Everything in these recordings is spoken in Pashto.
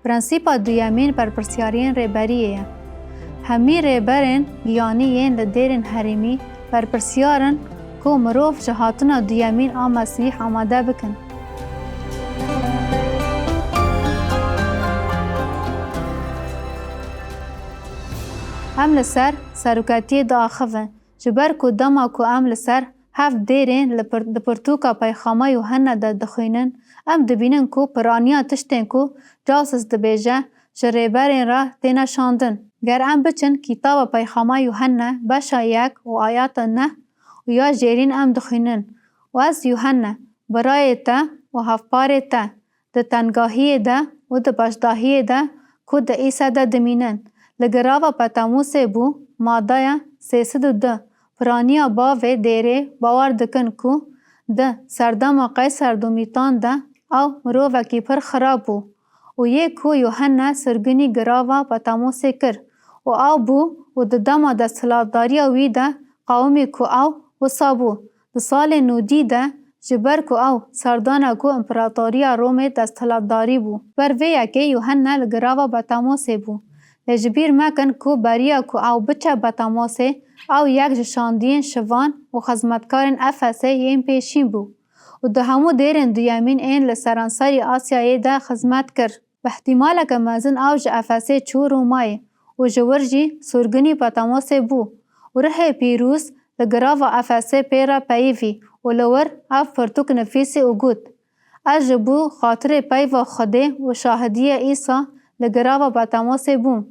پرنسیپا دویمین برپرسیارین ریبریه. همی ریبرین گیانیین لدیرین حریمی برپرسیارن که مروف جهاتنا دویمین مسیح آماده بکن. ام لسر سروکاتی دا آخوه جبر که دما که ام لسر هف دیرین لپرتوکا پیخاما یوحنا دا دخوینن ام دبینن که پرانیا تشتین که جاسس دبیجه جریبرین را دینا شاندن. گر ام بچن کتاب پیخاما یوحنا باشا 1 و آیات 9 و یا جیرین ام دخوینن و از یوحنا برای تا و هفپاره تا ده تنگاهی دا و ده باشداهی دا که ده ایسا دا دمینن. لگراوا پتاموسه بو مادایا 302 پرانیا باوه دیره باور دکن که ده سردام قیصر دومیتان ده او مرووکی پر خراب بو و یک که یوحنا سرگنی گراوا پتاموسه کر و او بو و ده دما ده سلاداری وی ده قومی که او وصابو ده سال نودی ده جبر که او سردانا که امپراتوریا رومه ده سلاداری بو بر ویا که یوحنا لگراوا پتاموسه بو لجبیر مکن که بریا که او بچه بطاماسه او یک جشاندین شوان و خزمتکارین افسه این پیشین بو و ده همو دیرین دویمین این لسرانساری آسیایی ده خزمت کر. به احتمال که مزن او جه افسه چو رومای و جور جی سرگنی بطاماسه بو و ره پیروز لگراو افسه پیرا پیوی و لور او پرتوک نفیسی و گود از جبو خاطر پیو خوده و شاهدی ایسا لگراو بطاماسه بوم.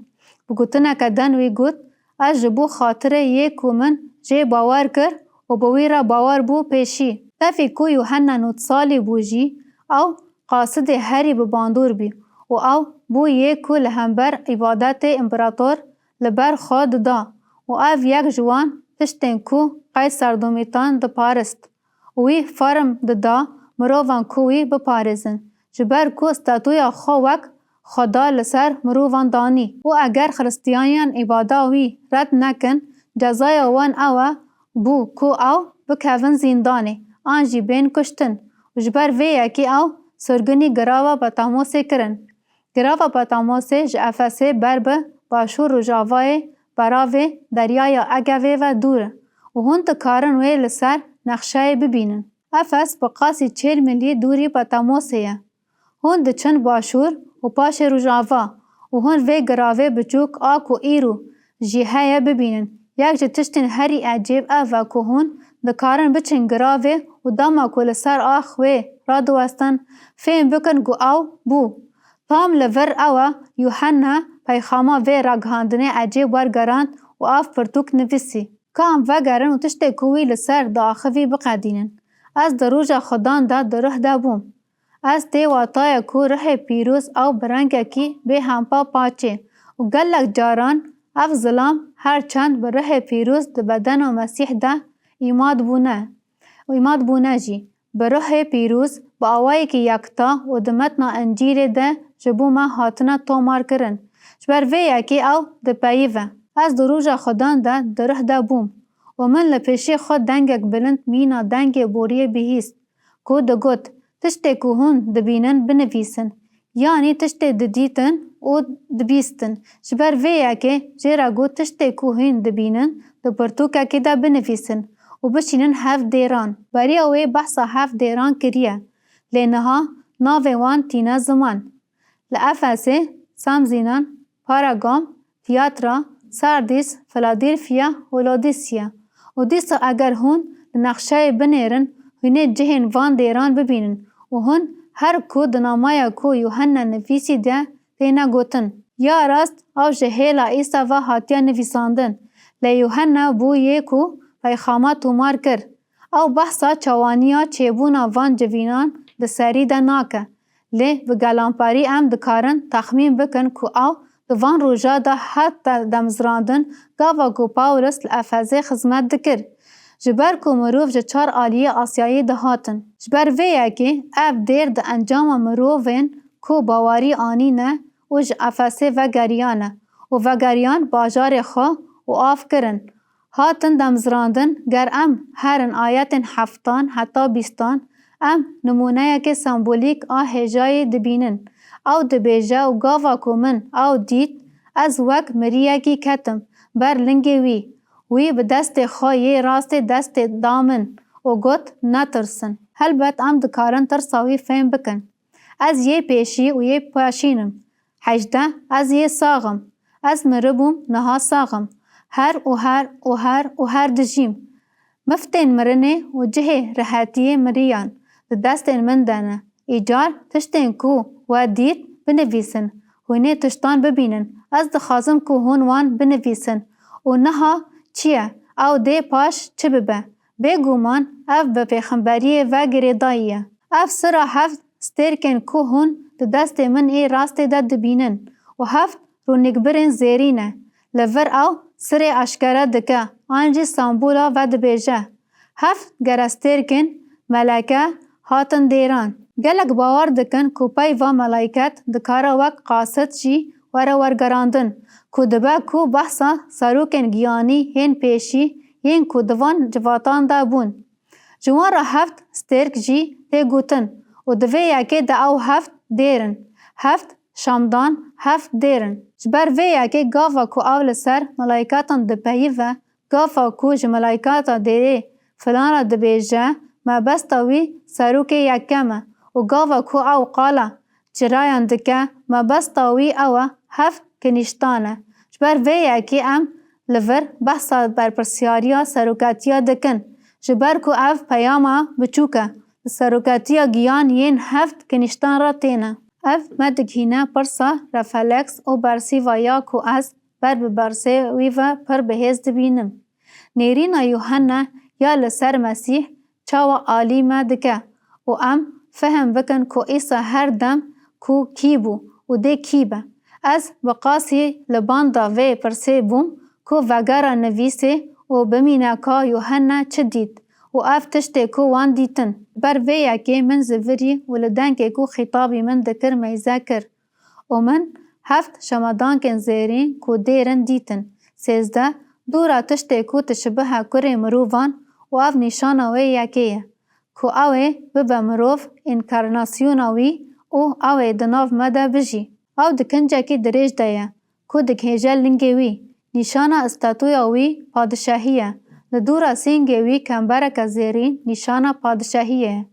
بگوتنا کدن وی گوت از جبو خاطر یک و من جه باور کر و بوی را باور بو پیشی. تفی که یوحنا 9 سالی بو جی او قاصد هری بباندور بی و او بو یک و لهمبر عبادت امپراتور لبر خود دا و او یک جوان تشتین که قیصر دومیتان ده پارست وی فرم ده دا مروان که وی بپارزن جبر که ستاتوی خوک خدا لسر مروان دانی و اگر خرستیانیان عبادا وی رد نکن جزای وان او بو کو او بکوون زیندانه آنجی بین کشتن و جبر وی اکی او سرگنی گراوا بطاموسه کرن. گراوا بطاموسه جافسه بربه باشور و جاوای براوه دریای اگوه و دوره و هون تکارن وی لسر نقشه ببینن. افس بقاسی 40 میلی دوری بطاموسه هون ده چند باشور و پاش روژاوا و هون وی گراوه بچوک آکو ایرو جیهه ببینن. یک جه تشتین هری عجیب اوه که هون دکارن بچن گراوه و داما که لسر آخوه را دوستن فهم بکن گو او بو. تام لور اوه یوحنا پیخاما وی را گهاندنه عجیب ورگران و آف پرتوک نویسی. کام وگرن و تشتی کوی لسر دا آخوی بقدینن. از دروجا خدان دا دروح دا بوم. از تی واتای کو ره پیروز او برنگه کی به همپا پاچه و گلک جاران اف ظلام هر چند به ره پیروز ده بدن و مسیح ده ایماد بونه جی به ره پیروز با آوائی که یکتا و ده متنا انجیر ده جبو ما حاتنا تومار کرن جبر وی یکی او ده پیوه از دروجا خدان ده دره ده بوم و من لپیشی خود دنگک بلند مینا دنگ بوریه بهیست که ده گوت تشتی که هون دبینن بنویسن یعنی تشتی ددیتن و دبیستن جبر وی که جیرا گو تشتی که هون دبینن ده پرتوکا که ده بنویسن و بشینن 7 دیران بری اوی بحثا 7 دیران کریه لینها ناوی وان تینا زمان لافسه سامزینان پاراگام تیاترا ساردیس فلادلفیا و لودیسیا و دیسا اگر هون نقشه بنیرن هونه جهن وان دیران ببینن و هون هر کو دنامایا کو یوحنا نفیسی ده تینا گوتن یا راست او جهیلا ایسا و حاتیا نفیساندن لی یوحنا بو یکو پیخاما تومار کر او بحثا چوانیا چیبونا وان جوینان ده سری ده ناکه لی بگلانپاری ام دکارن تخمین بکن که او دوان روژا ده حتی دمزراندن گاوا کو پاولس لافزه خزمت دکر جبر کو مروف جه 4 آلیه آسیایی ده هاتن جبر ویه که اف دیر ده انجام مروفین کو باواری آنی نه و جه افسه و گریانه و وگریان باجار خو و آف کرن هاتن دمزراندن گر ام هرن آیتن 7 حتی 20 ام نمونه که سمبولیک هجای دبینن او دبیجه و گاوا کو من او دید از وک مریکی کتم بر لنگی وی به دست خواهی راست دست دامن و گوت نترسن. هلبت ام دکارن ترساوی فهم بکن. از یه پیشی و یه پاشینم. 18 از یه ساغم. از مربوم نها ساغم. هر دجیم. مفتین مرنه و جه رحاتی مریان. دستین من دانه. ایجار تشتین کو و دید بنویسن. هونه تشتان ببینن. از دخوازم کو هون وان بنویسن. و نها چیه؟ او ده پاش چه ببه؟ بگومان اف به پیغمبریه و گریداییه. اف سرا هفت سترکن که هون ده دست من ای راست داد بینن و هفت رو نگبرن زیرینه. لور او سر اشکره دکه آنجی سامبولا و ده بیجه. هفت گرسترکن ملکه هاتن دیران. گلک باور دکن که پای و ملائکت دکاره وک قاصد جی ورگراندن که دبه که بحثا سروکن گیانی هین پیشی هین که دوان جواتان دا بون. جوان را هفت سترک جی ده گوتن و دوی یکی دا او هفت دیرن. هفت شامدان هفت دیرن. جبر وی یکی گافا که اول سر ملائکاتان دپهی و گافا که جملائکاتا دیره فلان را دبیجه ما بستاوی سروک یکمه و گافا که او قالا جرایان دکه ما بستاوی او هفت کنیشتانه. جبر وی یکی ام لور بحثا بر پرسیاریا سروکاتیا دکن. جبر کو اف پیاما بچوکه. سروکاتیا گیان ین هفت کنیشتان را تینه. اف مدگهینه پرسا رفلکس و برسی ویا کو از بر ببرسی ویوه پر بهز دبینم. نیرینا یوحنا یا لسر مسیح چاوا آلی مدکه و ام فهم بکن کو ایسا هر دم کو کی بو و ده کی به. از بقاسی لباندا وی پرسی بوم که وگرا نویسه و بمینه که یوحنا چه دید و اف تشته که وان دیتن. بر وی یکی من زوری و لدنگه که خطابی من دکر میزه کر و من هفت شمدان کن زیرین که دیرن دیتن. 13 دورا تشته که تشبه کره مروفان و اف نشانه وی یکیه که اوه ببه مروف انکارناسیون وی و اوه دناف مده بجی. او دکنجه که دریج دایه که دکهجه لنگه وی. نشانه استاتوی وی پادشاهیه. لدورا سینگه وی کمبرک زیرین نشانه پادشاهیه.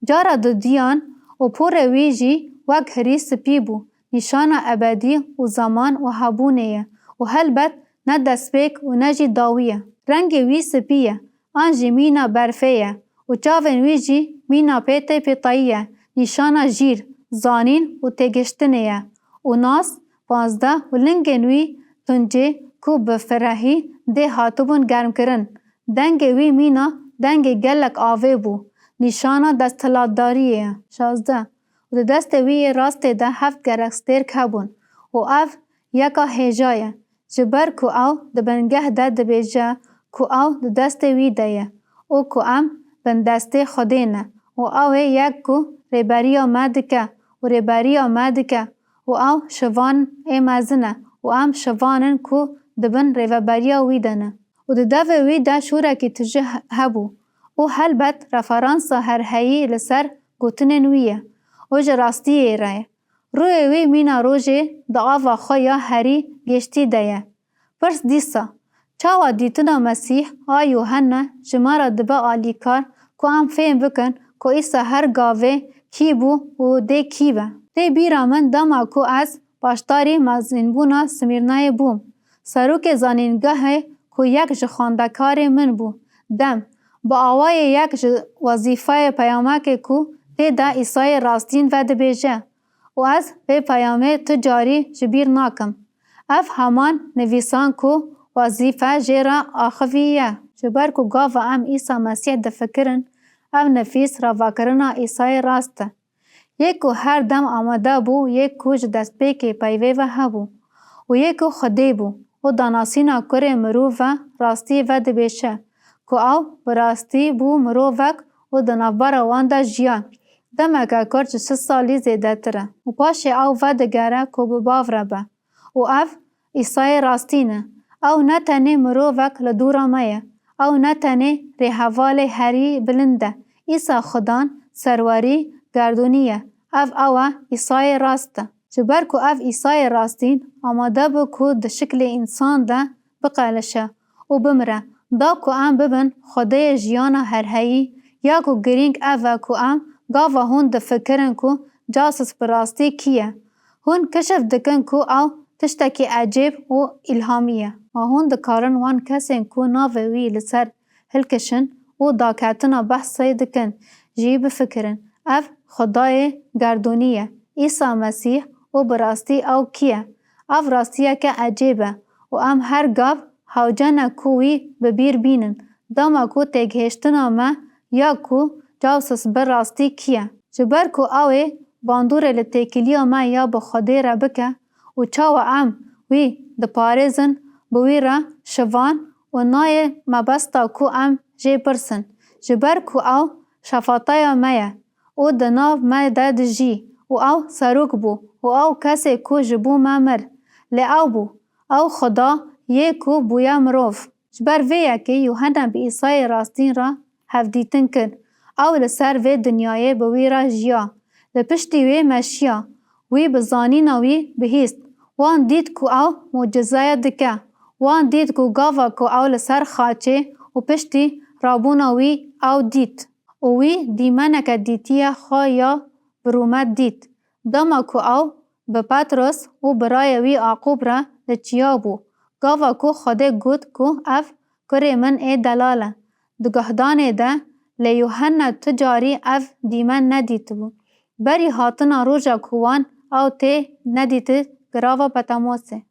جارا دو دیان و پور وی جی وگ هری سپی بو. نشانه ابدی و زمان و حبونه و هلبت نه دسپیک و نه جی داویه. رنگ وی سپیه. آنجی مینا برفیه و چاون وی جی مینا پیته پیتاییه. نشانه جیر زانین و تگشتنیه. و ناس 15 و لنگن وی تنجه که بفرحی ده هاتبون گرم کرن. دنگ وی مینا دنگ گلک آوه بو. نشانه دستلاتداریه. 16 و دست وی راست ده هفت گرکستر کبون و اف یکا هجایه. جبر که او ده بنگه ده دبیجه که او ده دست وی ده و که ام بن دست خودینه و او یک که ریبریا مدکه و ریبریا مدکه و او شوان مزنه و ام شوانن که دبن ریبریا وی دنه و ده دو وی ده شوره که تجه هبو و هلبت رفرانسا هر هایی لسر گوتنن ویه و جراستیه رای. روی وی مینا روژه ده آوا خویا هری گشتی ده. پرس دیسا چاوا دیتنا مسیح یوحنا جمارا دبا آلیکار که ام فهم بکن که ایسا هر گاوه کی بو و ده کی به. ده بیرا من دما که از باشتاری مزنبونا سمیرنای بوم. سروک زانینگاه که یک جخاندکار من بو. دم با آوای یک وظیفه پیامک که ده ایسای راستین و ده بیجه و از به پیامه تجاری جبیر ناکم. اف همان نویسان که وظیفه جیرا آخویه. جبر که گاو ام ایسا مسیح دفکرن او نفیس را وکرنا ایسای راسته. یک که هر دم آمده بو یک که دست پیک پیوه و هبو و یک که خودی بو و داناسینا کره مرو و راستی و دبیشه که او براستی بو مرووک و دنابار وانده جیان دمکه کرچ 6 سالی زیده تره و پاش او و دگره که بباوره به و اف ایسای راستینه او نه تنه مرووک لدورا مایه او نه تنه ریحوال هری بلنده ایسا خدان سرواری گردونیه اف اوه ایسای راسته. جبر کو اف ایسای راستین آماده بو کو ده شکل انسان ده بقلشه و بمره. دا کو ام ببن خدای جیانا هر هایی یا کو گرینگ اوه کو ام گاوا هون ده فکرن کو جاسوس براستی کیه. هون کشف دکن کو او تشتکی عجیب و الهامیه. و هون دکارن وان کسین کو ناوه وی لسر هلکشن و داکتنا بحثی دکن جی بفکرن اف خدای گردونیه عیسی مسیح و براستی او کیه. اف راستیه که عجیبه و ام هر گاو هاوجنه کوی ببیر بینن داما کو تگهشتنا ما یا کو جاسوس براستی کیه. جبر کو اوه باندوره لتکیلیا ما یا بخدای را بکه و چاو ام وی دپارزن بوی را شوان و نای مبستا کو ام جی پرسن. جبر کو او شفاطای مایه او دناو ما داد جی و او سروک بو و او کسی کو جبو ما مر لی او بو او خدا یکو بویا مروف. جبر ویه که یوحنا بی عیسی راستین را هفدیتن کن او لسر وی دنیای بوی را جیا لپشتی وی مشیا وی بزانینا وی بهیست وان دید کو او معجزای دکه وان دید کو گاوا کو او لسر خاچه و پشتی رابونا وی او دید و وی دیمنک دیتیه خوایا برومت دید. داما کو او به پترس و برای وی عقوب را لچیا بو گاوا کو خود گود کو اف کره من ای دلاله دگهدان ده لیوحنا تجاری اف دیمن ندید بو بری هاتنا روژا کوان او ته ندید گراوا پتاموسه.